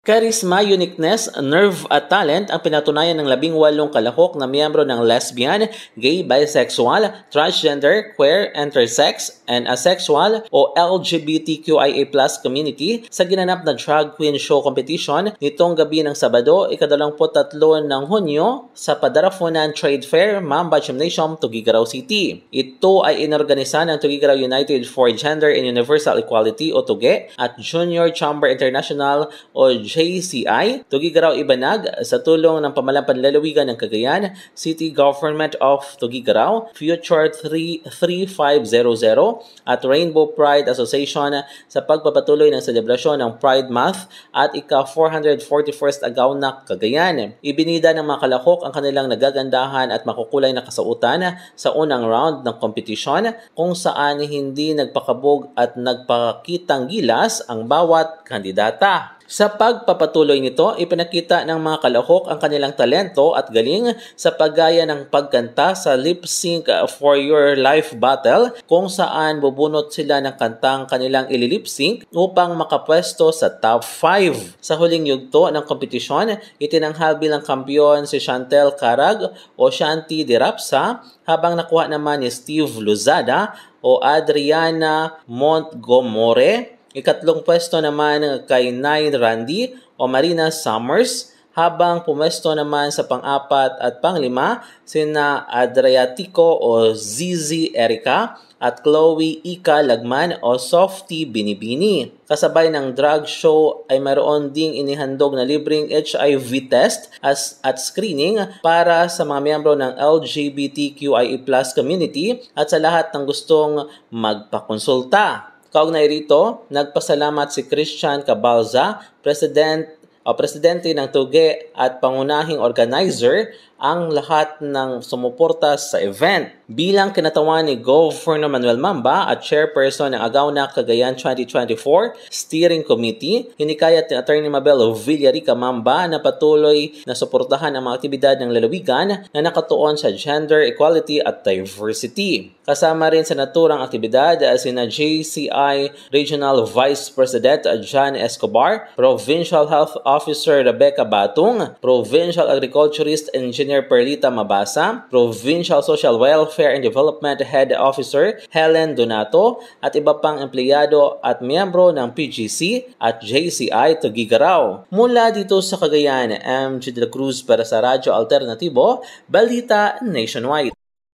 Charisma, uniqueness, nerve at talent ang pinatunayan ng 18 kalahok na miyembro ng lesbian, gay, bisexual, transgender, queer, intersex, and asexual o LGBTQIA+ community sa ginanap na drag queen show competition nitong gabi ng Sabado, ika-23 ng Hunyo sa Padarafunan Trade Fair, Mamba Gymnasium, Tuguegarao City. Ito ay inorganisa ng Tuguegarao United for Gender and Universal Equality o TUGE at Junior Chamber International o JCI, Tuguegarao Ibanag sa tulong ng Pamahalang Panlalawigan ng Cagayan, City Government of Tuguegarao, Future 3500 at Rainbow Pride Association sa pagpapatuloy ng selebrasyon ng Pride Month at ika-441st Agaw-nak Cagayan. Ibinida ng mga kalahok ang kanilang nagagandahan at makukulay na kasautan sa unang round ng kompetisyon kung saan hindi nagpakabog at nagpakitang gilas ang bawat kandidata. Sa pagpapatuloy nito, ipinakita ng mga kalahok ang kanilang talento at galing sa paggaya ng pagkanta sa Lip Sync for Your Life Battle kung saan bubunot sila ng kantang kanilang ililip sync upang makapwesto sa top 5. Sa huling yugto ng kompetisyon, itinanghal bilang kampiyon si Chantel Carag o Shanti de Rapsa habang nakuha naman ni Steve Luzada o Adriana Montgomore. Ikatlong pwesto naman kay Nine Randy o Marina Summers, habang pumesto naman sa pang-apat at pang-5 sina Adriatico o Zizi Erica at Chloe Ika Lagman o Softy Binibini. Kasabay ng drag show ay mayroon ding inihandog na libreng HIV test at screening para sa mga miyembro ng LGBTQIA+ community at sa lahat ng gustong magpakonsulta. Kaugnay rito, nagpasalamat si Christian Cabalza, presidente ng TUGE at pangunahing organizer ang lahat ng sumuporta sa event. Bilang kinatawan ni Governor Manuel Mamba at chairperson ng Agaw-nak Cagayan 2024 Steering Committee, hinikayat ni Atty. Mabel Villarica Mamba na patuloy na suportahan ang mga aktibidad ng lalawigan na nakatuon sa gender equality at diversity. Kasama rin sa naturang aktibidad sina JCI Regional Vice President John Escobar, Provincial Health Officer Rebecca Batung, Provincial Agriculturist Engineer Perlita Mabasa, Provincial Social Welfare and Development Head Officer Helen Donato at iba pang empleyado at miyembro ng PGC at JCI Tuguegarao. Mula dito sa Cagayan, MJ de la Cruz para sa Radyo Alternatibo, Balita Nationwide.